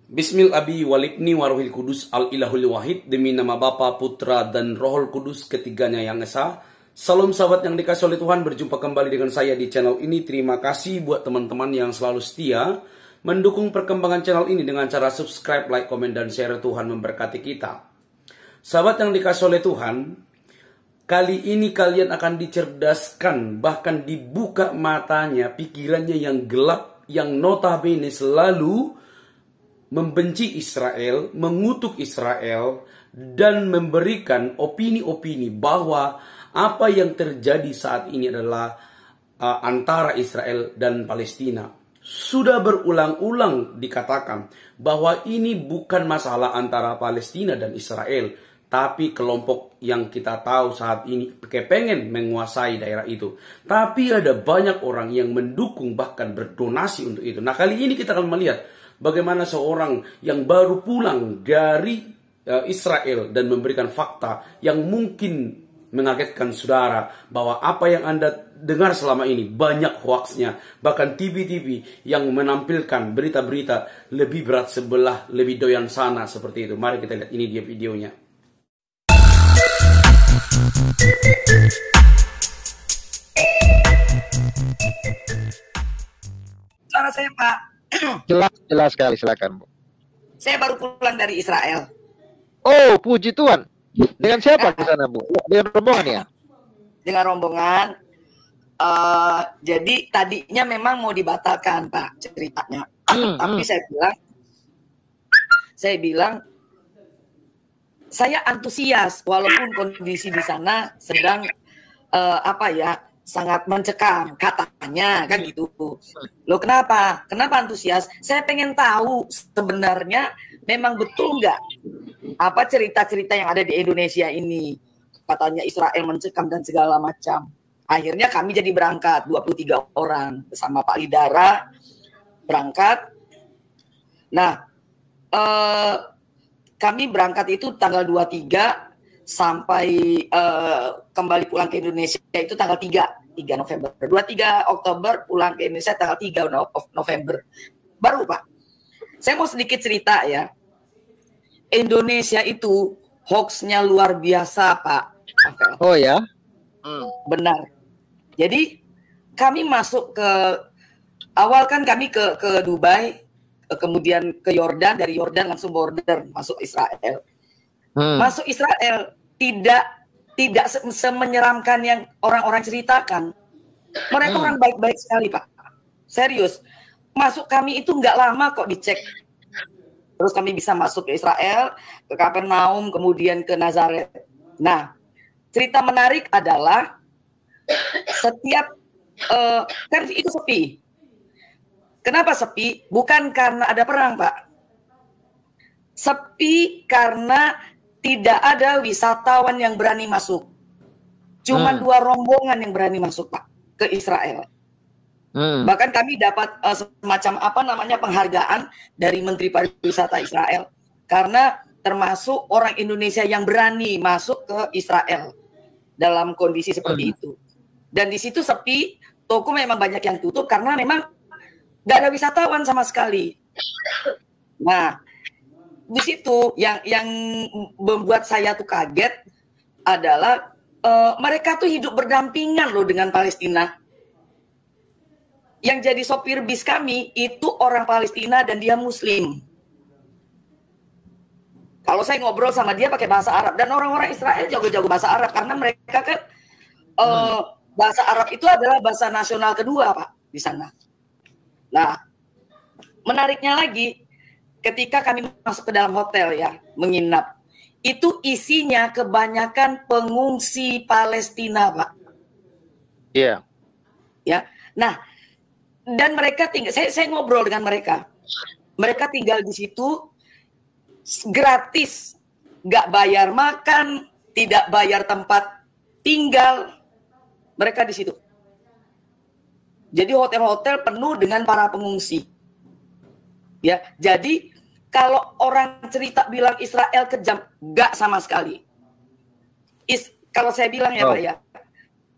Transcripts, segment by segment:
Bismil Abi Walibni Waruhil Kudus Al-Ilahul Wahid. Demi nama Bapa, Putra, dan Rohul Kudus, ketiganya yang esa. Salam sahabat yang dikasih oleh Tuhan, berjumpa kembali dengan saya di channel ini. Terima kasih buat teman-teman yang selalu setia mendukung perkembangan channel ini dengan cara subscribe, like, komen, dan share. Tuhan memberkati kita. Sahabat yang dikasih oleh Tuhan, kali ini kalian akan dicerdaskan, bahkan dibuka matanya, pikirannya yang gelap, yang notabene selalu membenci Israel, mengutuk Israel, dan memberikan opini-opini bahwa apa yang terjadi saat ini adalah antara Israel dan Palestina. Sudah berulang-ulang dikatakan bahwa ini bukan masalah antara Palestina dan Israel, tapi kelompok yang kita tahu saat ini kepengen menguasai daerah itu. Tapi ada banyak orang yang mendukung, bahkan berdonasi untuk itu. Nah, kali ini kita akan melihat bagaimana seorang yang baru pulang dari Israel dan memberikan fakta yang mungkin mengagetkan saudara, bahwa apa yang Anda dengar selama ini banyak hoaxnya. Bahkan TV-TV yang menampilkan berita-berita lebih berat sebelah, lebih doyan sana, seperti itu. Mari kita lihat, ini dia videonya. Suara saya, Pak. Jelas sekali, silakan, Bu. Saya baru pulang dari Israel. Oh, puji Tuhan. Dengan siapa ke sana, Bu? Dengan rombongan ya? Dengan rombongan. Jadi tadinya memang mau dibatalkan, Pak, ceritanya. Tapi saya bilang saya antusias walaupun kondisi di sana sedang sangat mencekam katanya, kan gitu. Loh, kenapa? Kenapa antusias? Saya pengen tahu sebenarnya memang betul nggak apa cerita-cerita yang ada di Indonesia ini. Katanya Israel mencekam dan segala macam. Akhirnya kami jadi berangkat 23 orang bersama Pak Lidara berangkat. Nah, kami berangkat itu tanggal 23 sampai kembali pulang ke Indonesia itu tanggal 3 November. 23 Oktober pulang ke Indonesia tanggal 3 November. Baru, Pak. Saya mau sedikit cerita ya. Indonesia itu hoax-nya luar biasa, Pak. Oh ya? Benar. Jadi kami masuk ke awal kan kami ke Dubai, kemudian ke Yordan, dari Yordan langsung border masuk Israel. Masuk Israel tidak semenyeramkan yang orang-orang ceritakan. Mereka orang baik-baik sekali, Pak. Serius. Masuk kami itu nggak lama kok dicek. Terus kami bisa masuk ke Israel, ke Kapernaum, kemudian ke Nazaret. Nah, cerita menarik adalah setiap kan itu sepi. Kenapa sepi? Bukan karena ada perang, Pak. Sepi karena tidak ada wisatawan yang berani masuk. Cuma 2 rombongan yang berani masuk, Pak, ke Israel. Bahkan kami dapat semacam penghargaan dari Menteri Pariwisata Israel karena termasuk orang Indonesia yang berani masuk ke Israel dalam kondisi seperti itu. Dan di situ sepi, toko memang banyak yang tutup karena memang nggak ada wisatawan sama sekali. Nah, di situ yang membuat saya tuh kaget adalah mereka tuh hidup berdampingan loh dengan Palestina. Yang jadi sopir bis kami itu orang Palestina dan dia Muslim. Kalau saya ngobrol sama dia pakai bahasa Arab, dan orang-orang Israel jago-jago bahasa Arab karena mereka kan bahasa Arab itu adalah bahasa nasional kedua, Pak, di sana. Nah, menariknya lagi, ketika kami masuk ke dalam hotel ya, menginap, itu isinya kebanyakan pengungsi Palestina, Pak. Iya. Ya. Nah, dan mereka tinggal, saya ngobrol dengan mereka. Mereka tinggal di situ gratis, nggak bayar makan, tidak bayar tempat tinggal. Mereka di situ. Jadi hotel-hotel penuh dengan para pengungsi. Ya, jadi kalau orang cerita bilang Israel kejam, nggak sama sekali. Kalau saya bilang ya, Pak ya,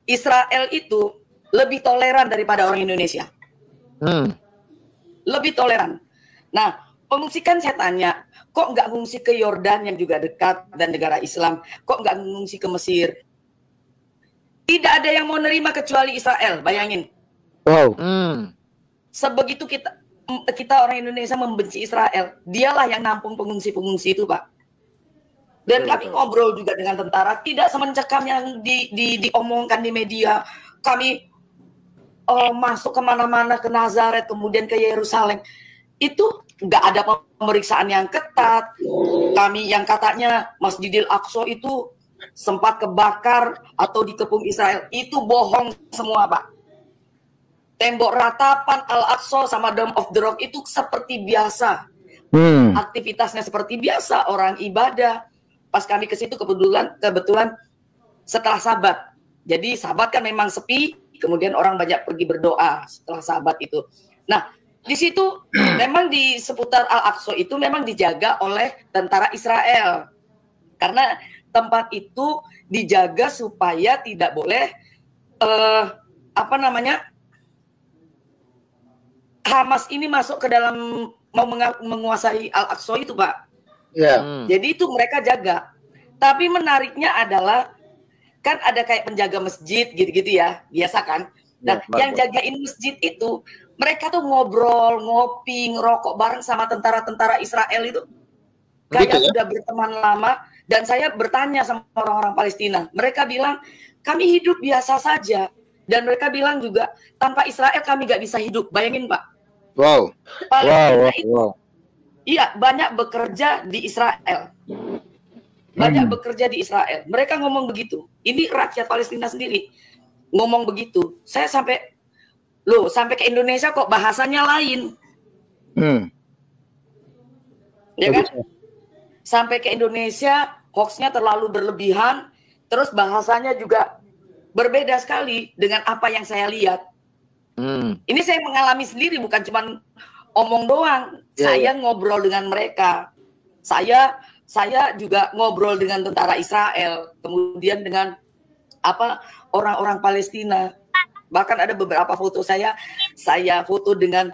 Israel itu lebih toleran daripada orang Indonesia. Lebih toleran. Nah, Pengungsi kan saya tanya, kok nggak ngungsi ke Yordan yang juga dekat dan negara Islam? Kok nggak ngungsi ke Mesir? Tidak ada yang mau nerima kecuali Israel, bayangin. Wow. Sebegitu kita orang Indonesia membenci Israel, dialah yang nampung pengungsi-pengungsi itu, Pak. Dan kami ngobrol juga dengan tentara, tidak semencekam yang diomongkan di media. Kami masuk kemana-mana, ke Nazaret, kemudian ke Yerusalem. Itu nggak ada pemeriksaan yang ketat. Kami yang katanya Masjidil Aqsa itu sempat kebakar atau dikepung Israel, itu bohong semua, Pak. Tembok ratapan Al-Aqsa sama Dome of the Rock itu seperti biasa. Aktivitasnya seperti biasa, orang ibadah. Pas kami ke situ kebetulan setelah Sabat. Jadi Sabat kan memang sepi, kemudian orang banyak pergi berdoa setelah Sabat itu. Nah, di situ memang di seputar Al-Aqsa itu memang dijaga oleh tentara Israel. Karena tempat itu dijaga supaya tidak boleh Hamas ini masuk ke dalam mau menguasai Al-Aqsa itu, Pak. Jadi itu mereka jaga. Tapi menariknya adalah kan ada kayak penjaga masjid gitu-gitu ya, biasa kan. Nah, yang jagain masjid itu mereka tuh ngobrol, ngopi, ngerokok bareng sama tentara-tentara Israel itu. Karena sudah berteman lama, dan saya bertanya sama orang-orang Palestina. Mereka bilang, kami hidup biasa saja. Dan mereka bilang juga, tanpa Israel kami gak bisa hidup. Bayangin, Pak. Wow. Palestina itu, iya, banyak bekerja di Israel. Banyak bekerja di Israel. Mereka ngomong begitu. Ini rakyat Palestina sendiri ngomong begitu. Saya sampai ke Indonesia kok bahasanya lain. Ya kan? Sampai ke Indonesia, hoaxnya terlalu berlebihan, terus bahasanya juga berbeda sekali dengan apa yang saya lihat. Ini saya mengalami sendiri, bukan cuma omong doang. Saya ngobrol dengan mereka. Saya juga ngobrol dengan tentara Israel, kemudian dengan orang-orang Palestina. Bahkan ada beberapa foto saya foto dengan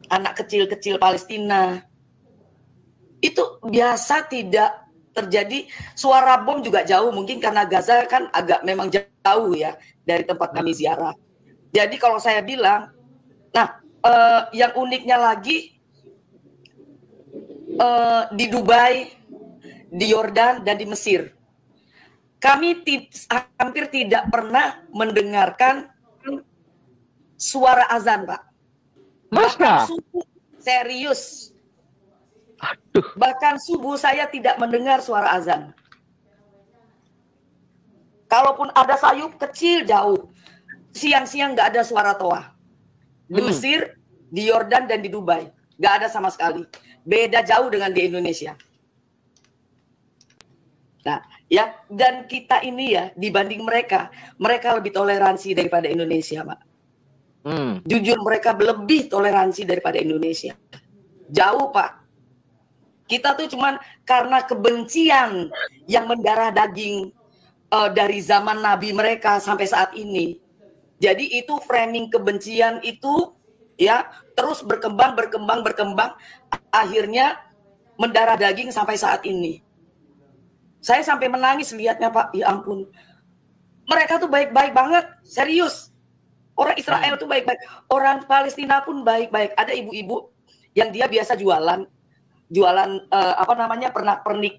anak kecil-kecil Palestina. Itu biasa tidak terjadi. Suara bom juga jauh, mungkin karena Gaza kan agak memang jauh ya dari tempat kami ziarah. Jadi kalau saya bilang, yang uniknya lagi di Dubai, di Yordan, dan di Mesir, kami hampir tidak pernah mendengarkan suara azan, Pak. Bahkan subuh, serius. Bahkan subuh saya tidak mendengar suara azan. Kalaupun ada sayup kecil jauh, siang-siang nggak ada suara toa. Di Mesir, di Yordan, dan di Dubai nggak ada sama sekali. Beda jauh dengan di Indonesia. Nah, ya, dan kita ini ya dibanding mereka lebih toleransi daripada Indonesia, Pak. Jujur mereka lebih toleransi daripada Indonesia. Jauh, Pak. Kita tuh cuman karena kebencian yang mendarah daging dari zaman Nabi mereka sampai saat ini. Jadi itu framing kebencian itu ya terus berkembang, akhirnya mendarah daging sampai saat ini. Saya sampai menangis lihatnya, Pak. Ya ampun. Mereka tuh baik-baik banget, serius. Orang Israel tuh baik-baik. Orang Palestina pun baik-baik. Ada ibu-ibu yang dia biasa jualan pernak-pernik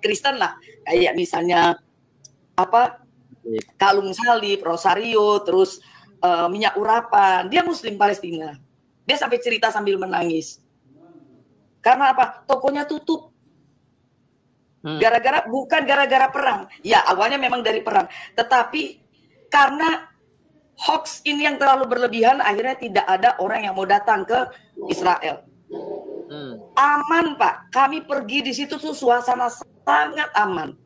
Kristen lah. Kayak misalnya kalung salib, rosario, terus minyak urapan. Dia Muslim Palestina. Dia sampai cerita sambil menangis. Karena apa? Tokonya tutup. Bukan gara-gara perang. Ya, awalnya memang dari perang. Tetapi karena hoax ini yang terlalu berlebihan, akhirnya tidak ada orang yang mau datang ke Israel. Aman, Pak. Kami pergi di situ tuh suasana sangat aman.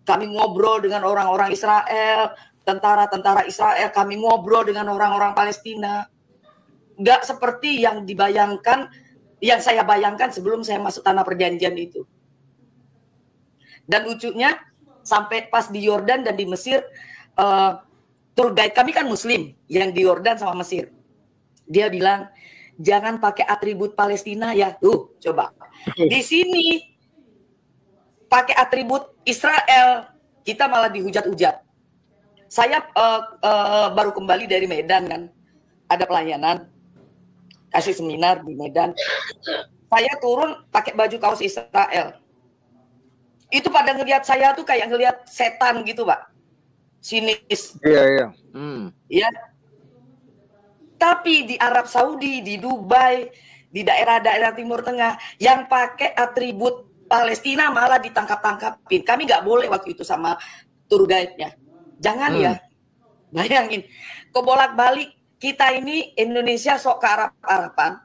Kami ngobrol dengan orang-orang Israel, tentara-tentara Israel. Kami ngobrol dengan orang-orang Palestina. Gak seperti yang dibayangkan, yang saya bayangkan sebelum saya masuk tanah perjanjian itu. Dan lucunya sampai pas di Yordan dan di Mesir, tour guide kami kan Muslim yang di Yordan sama Mesir. Dia bilang jangan pakai atribut Palestina ya. Tuh, coba. Di sini pakai atribut Israel, kita malah dihujat-hujat. Saya baru kembali dari Medan kan, ada pelayanan, kasih seminar di Medan. Saya turun pakai baju kaos Israel. Itu pada ngelihat saya tuh kayak ngelihat setan gitu, Pak. Sinis. Iya, iya. Ya. Tapi di Arab Saudi, di Dubai, di daerah-daerah Timur Tengah, yang pakai atribut Palestina malah ditangkap-tangkapin. Kami nggak boleh waktu itu sama tour guide-nya. Jangan ya. Bayangin. Kebolak-balik kita ini Indonesia sok ke Arab-Araban.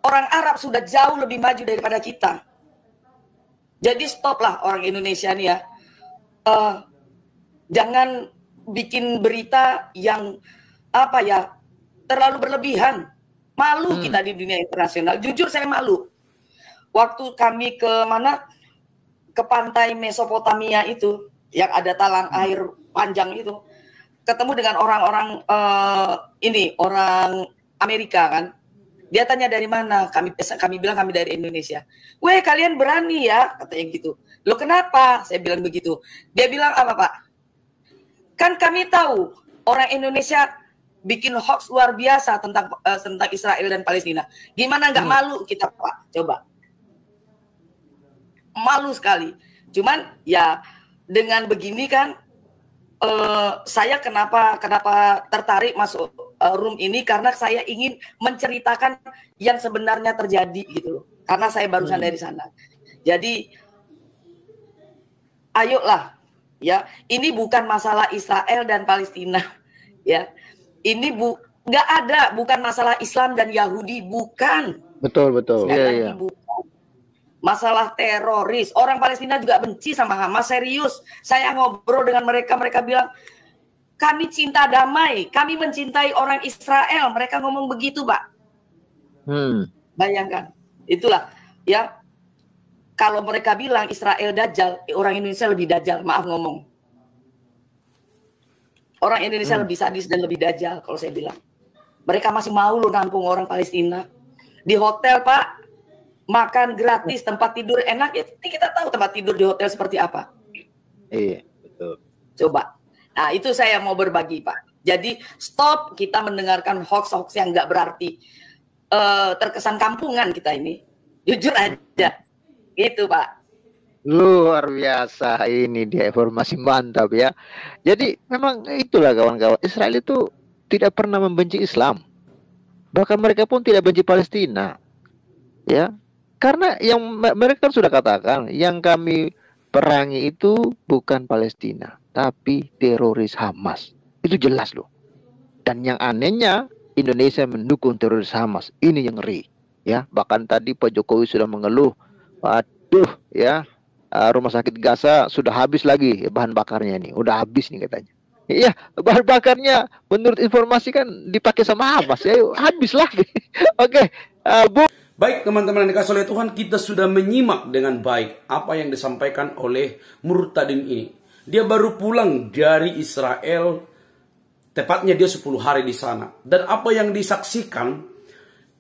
Orang Arab sudah jauh lebih maju daripada kita. Jadi stoplah orang Indonesia nih ya. Jangan bikin berita yang apa ya, terlalu berlebihan. Malu kita di dunia internasional. Jujur saya malu. Waktu kami ke mana? Ke pantai Mesopotamia itu, yang ada talang air panjang itu, ketemu dengan orang-orang orang Amerika kan. Dia tanya dari mana? Kami bilang kami dari Indonesia. Weh, kalian berani ya? Katanya gitu. Loh kenapa? Saya bilang begitu. Dia bilang apa, Pak? Kan kami tahu orang Indonesia bikin hoax luar biasa tentang Israel dan Palestina. Gimana nggak malu kita, Pak? Coba. Malu sekali. Cuman ya dengan begini kan, saya kenapa tertarik masuk room ini, karena saya ingin menceritakan yang sebenarnya terjadi gitu loh. Karena saya barusan dari sana. Jadi ayolah ya, ini bukan masalah Israel dan Palestina ya. Ini bukan masalah Islam dan Yahudi, bukan. Betul. Iya. Bukan. Masalah teroris. Orang Palestina juga benci sama Hamas, serius. Saya ngobrol dengan mereka bilang, kami cinta damai, kami mencintai orang Israel. Mereka ngomong begitu, Pak. Bayangkan, itulah ya. Kalau mereka bilang Israel dajjal, orang Indonesia lebih dajjal. Maaf ngomong. Orang Indonesia lebih sadis dan lebih dajjal kalau saya bilang. Mereka masih mau loh nampung orang Palestina. Di hotel, Pak, makan gratis, tempat tidur enak. Ya, kita tahu tempat tidur di hotel seperti apa. Iya, betul. Coba. Nah, itu saya mau berbagi, Pak. Jadi, stop kita mendengarkan hoax-hoax yang nggak berarti. Terkesan kampungan kita ini. Jujur aja. Gitu, Pak. Luar biasa, ini dia informasi mantap ya. Jadi, memang itulah kawan-kawan. Israel itu tidak pernah membenci Islam. Bahkan mereka pun tidak benci Palestina. Ya. Karena yang mereka sudah katakan, yang kami perangi itu bukan Palestina, tapi teroris Hamas. Itu jelas loh. Dan yang anehnya, Indonesia mendukung teroris Hamas. Ini yang ngeri. Ya, bahkan tadi Pak Jokowi sudah mengeluh, waduh ya, rumah sakit Gaza sudah habis lagi bahan bakarnya ini. Udah habis nih katanya. Iya, bahan bakarnya menurut informasi kan dipakai sama Hamas. Ya, habis lagi. Oke, Bu. Baik teman-teman yang dikasih oleh Tuhan, kita sudah menyimak dengan baik apa yang disampaikan oleh Murtadin ini. Dia baru pulang dari Israel, tepatnya dia 10 hari di sana. Dan apa yang disaksikan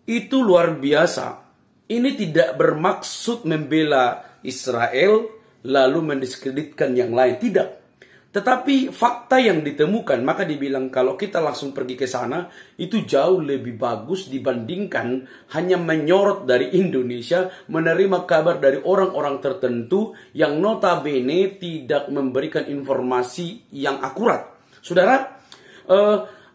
itu luar biasa. Ini tidak bermaksud membela Israel lalu mendiskreditkan yang lain, tidak. Tetapi fakta yang ditemukan, maka dibilang kalau kita langsung pergi ke sana, itu jauh lebih bagus dibandingkan hanya menyorot dari Indonesia, menerima kabar dari orang-orang tertentu yang notabene tidak memberikan informasi yang akurat. Saudara,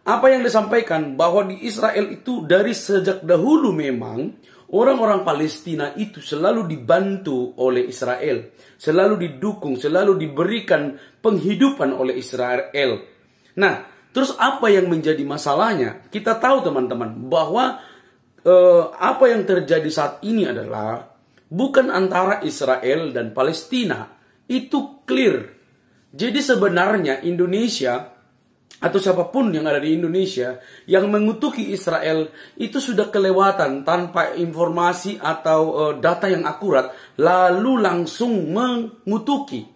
apa yang disampaikan bahwa di Israel itu dari sejak dahulu memang orang-orang Palestina itu selalu dibantu oleh Israel, selalu didukung, selalu diberikan penghidupan oleh Israel. Nah, terus apa yang menjadi masalahnya? Kita tahu teman-teman bahwa apa yang terjadi saat ini adalah bukan antara Israel dan Palestina. Itu clear. Jadi sebenarnya Indonesia atau siapapun yang ada di Indonesia yang mengutuki Israel itu sudah kelewatan tanpa informasi atau data yang akurat, lalu langsung mengutuki.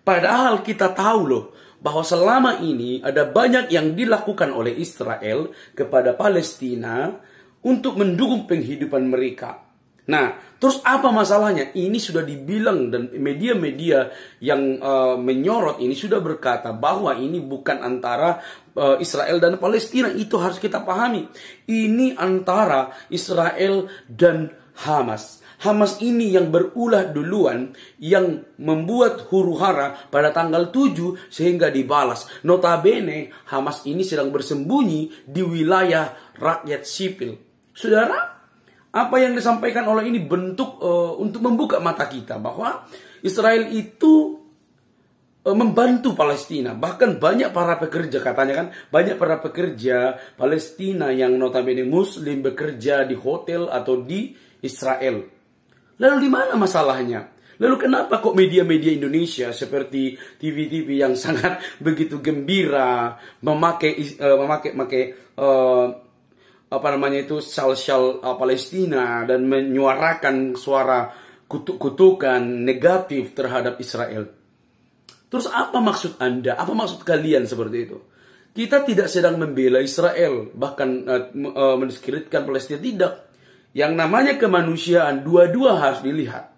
Padahal kita tahu loh bahwa selama ini ada banyak yang dilakukan oleh Israel kepada Palestina untuk mendukung penghidupan mereka. Nah, terus apa masalahnya? Ini sudah dibilang dan media-media yang menyorot ini sudah berkata bahwa ini bukan antara Israel dan Palestina. Itu harus kita pahami. Ini antara Israel dan Hamas. Hamas ini yang berulah duluan, yang membuat huru-hara pada tanggal 7 sehingga dibalas. Notabene Hamas ini sedang bersembunyi di wilayah rakyat sipil. Saudara, apa yang disampaikan oleh ini bentuk untuk membuka mata kita bahwa Israel itu membantu Palestina. Bahkan banyak para pekerja, katanya kan, banyak para pekerja Palestina yang notabene Muslim bekerja di hotel atau di Israel. Lalu di mana masalahnya? Lalu kenapa kok media-media Indonesia seperti TV-TV yang sangat begitu gembira memakai syal-syal Palestina dan menyuarakan suara kutuk-kutukan negatif terhadap Israel? Terus apa maksud Anda? Apa maksud kalian seperti itu? Kita tidak sedang membela Israel, bahkan mendiskreditkan Palestina, tidak. Yang namanya kemanusiaan, dua-dua harus dilihat.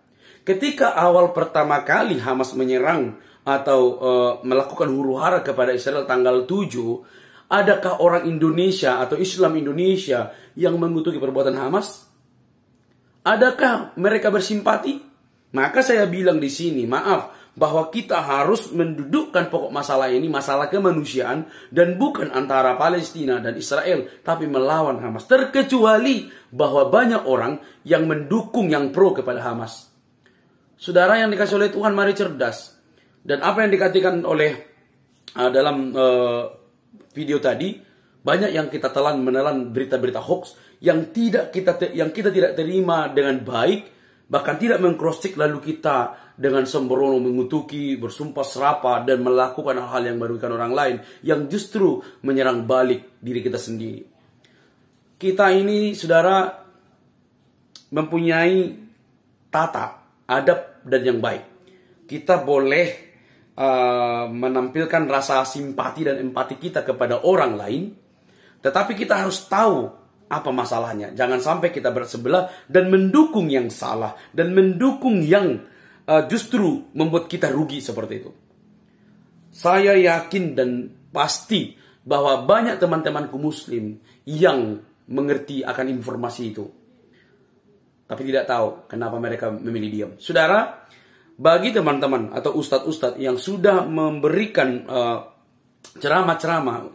Ketika awal pertama kali Hamas menyerang atau melakukan huru-hara kepada Israel tanggal 7, adakah orang Indonesia atau Islam Indonesia yang mengutuki perbuatan Hamas? Adakah mereka bersimpati? Maka saya bilang di sini, maaf, bahwa kita harus mendudukkan pokok masalah ini, masalah kemanusiaan, dan bukan antara Palestina dan Israel, tapi melawan Hamas. Terkecuali bahwa banyak orang yang mendukung, yang pro kepada Hamas. Saudara yang dikasih oleh Tuhan, mari cerdas. Dan apa yang dikatakan oleh dalam video tadi, banyak yang kita menelan berita-berita hoax yang kita tidak terima dengan baik, bahkan tidak meng-cross-check, lalu kita dengan sembrono mengutuki, bersumpah serapah, dan melakukan hal-hal yang merugikan orang lain, yang justru menyerang balik diri kita sendiri. Kita ini, saudara, mempunyai tata, adab, dan yang baik. Kita boleh menampilkan rasa simpati dan empati kita kepada orang lain, tetapi kita harus tahu apa masalahnya. Jangan sampai kita bersebelah dan mendukung yang salah, dan mendukung yang justru membuat kita rugi seperti itu. Saya yakin dan pasti bahwa banyak teman-temanku Muslim yang mengerti akan informasi itu, tapi tidak tahu kenapa mereka memilih diam. Saudara, bagi teman-teman atau ustadz-ustadz yang sudah memberikan ceramah-ceramah,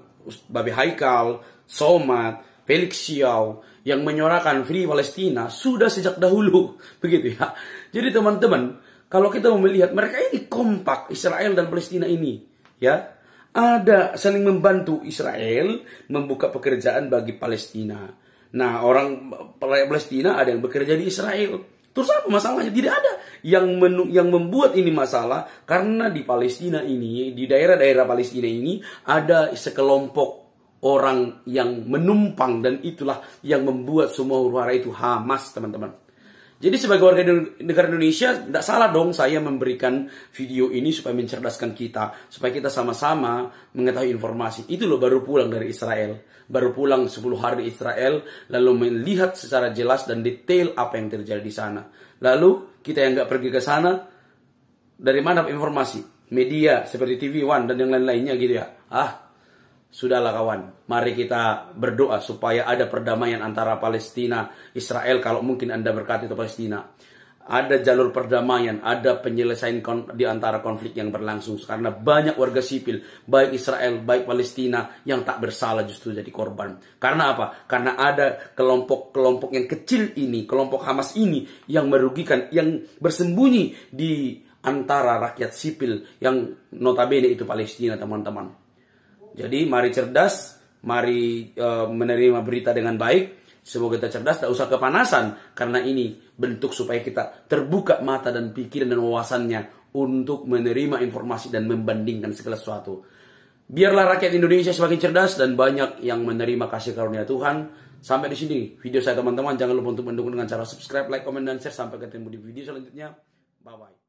Babe Haikal, Somad, Felix Xiao, yang menyuarakan Free Palestina sudah sejak dahulu, begitu ya. Jadi teman-teman, kalau kita melihat mereka ini kompak, Israel dan Palestina ini, ya, ada saling membantu. Israel membuka pekerjaan bagi Palestina. Nah, orang Palestina ada yang bekerja di Israel. Terus apa masalahnya? Tidak ada yang membuat ini masalah, karena di Palestina ini, di daerah-daerah Palestina ini ada sekelompok orang yang menumpang, dan itulah yang membuat semua huru-hara itu Hamas, teman-teman. Jadi sebagai warga negara Indonesia, tidak salah dong saya memberikan video ini supaya mencerdaskan kita, supaya kita sama-sama mengetahui informasi. Itu loh, baru pulang dari Israel, baru pulang 10 hari di Israel, lalu melihat secara jelas dan detail apa yang terjadi di sana. Lalu kita yang nggak pergi ke sana, dari mana informasi? Media seperti TV One dan yang lain-lainnya gitu ya. Sudahlah kawan, mari kita berdoa supaya ada perdamaian antara Palestina, Israel, kalau mungkin Anda berkata itu Palestina. Ada jalur perdamaian, ada penyelesaian di antara konflik yang berlangsung. Karena banyak warga sipil, baik Israel, baik Palestina, yang tak bersalah justru jadi korban. Karena apa? Karena ada kelompok-kelompok yang kecil ini, kelompok Hamas ini, yang merugikan, yang bersembunyi di antara rakyat sipil, yang notabene itu Palestina, teman-teman. Jadi mari cerdas, mari menerima berita dengan baik. Semoga kita cerdas, tak usah kepanasan, karena ini bentuk supaya kita terbuka mata dan pikiran dan wawasannya untuk menerima informasi dan membandingkan segala sesuatu. Biarlah rakyat Indonesia semakin cerdas dan banyak yang menerima kasih karunia Tuhan. Sampai di sini video saya, teman-teman. Jangan lupa untuk mendukung dengan cara subscribe, like, komen, dan share. Sampai ketemu di video selanjutnya. Bye-bye.